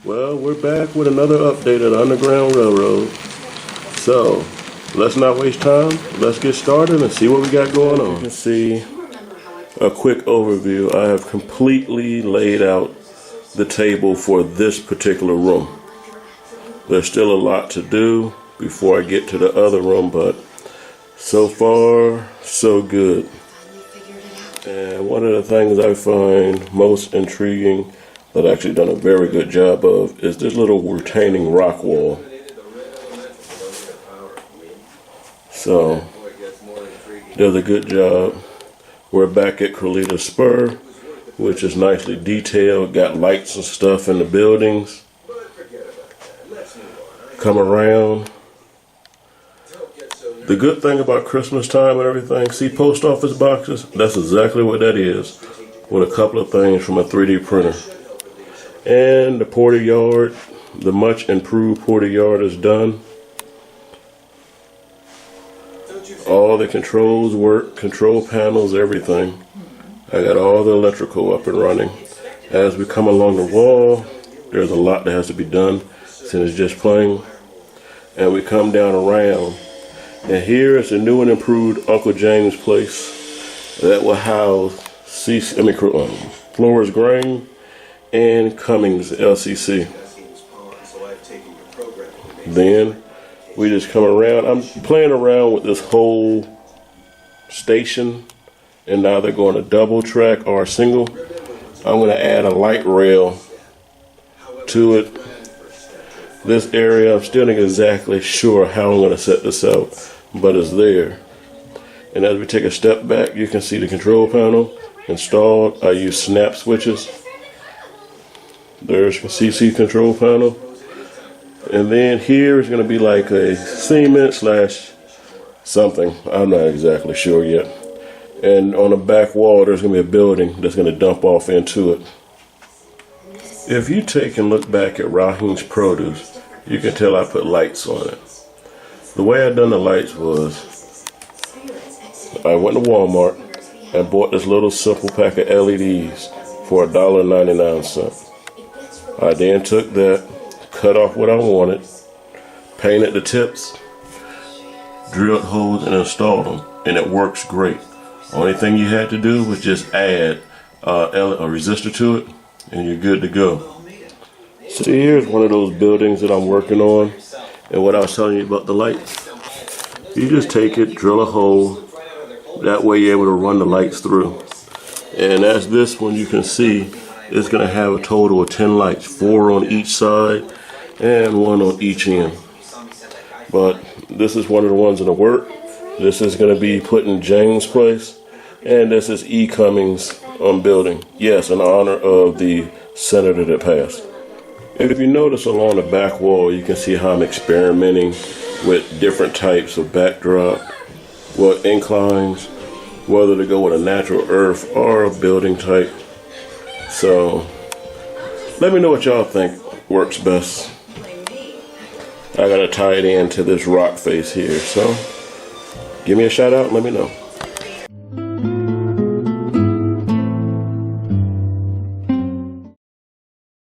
Well, we're back with another update of the Underground Railroad. So, let's not waste time. Let's get started and see what we got going on. You can see a quick overview. I have completely laid out the table for this particular room. There's still a lot to do before I get to the other room, but so far, so good. And one of the things I find most intriguing that I've actually done a very good job of is this little retaining rock wall. So, does a good job. We're back at Crolita Spur, which is nicely detailed, got lights and stuff in the buildings. Come around. The good thing about Christmas time and everything, see post office boxes? That's exactly what that is, with a couple of things from a 3D printer. And the porter yard, the much improved porter yard is done. All the controls work, control panels, everything. I got all the electrical up and running. As we come along the wall, there's a lot that has to be done since it's just plain. And we come down around. And here is a new and improved Uncle James place that will house Flores Grain and Cummings LCC. Then we just come around. I'm playing around with this whole station, and now they're going to double track or single. I'm going to add a light rail to it. This area, I'm still not exactly sure how I'm going to set this out, but it's there. And as we take a step back, you can see the control panel installed. I use snap switches. There's a CC control panel. And then here is going to be like a cement slash something. I'm not exactly sure yet. And on the back wall, there's going to be a building that's going to dump off into it. If you take and look back at Raheem's Produce, you can tell I put lights on it. The way I done the lights was, I went to Walmart and bought this little simple pack of LEDs for $1.99. I then took that, cut off what I wanted, painted the tips, drilled holes, and installed them, and it works great. Only thing you had to do was just add a resistor to it, and you're good to go. So here's one of those buildings that I'm working on, and what I was telling you about the lights. You just take it, drill a hole, that way you're able to run the lights through. And as this one you can see, it's going to have a total of 10 lights, 4 on each side and 1 on each end. But this is one of the ones in the work. This is going to be put in James' place, and this is E. Cummings on building. Yes, in honor of the senator that passed. If you notice along the back wall, you can see how I'm experimenting with different types of backdrop, inclines, whether to go with a natural earth or a building type. So, let me know what y'all think works best. I gotta tie it into this rock face here, so give me a shout out and let me know.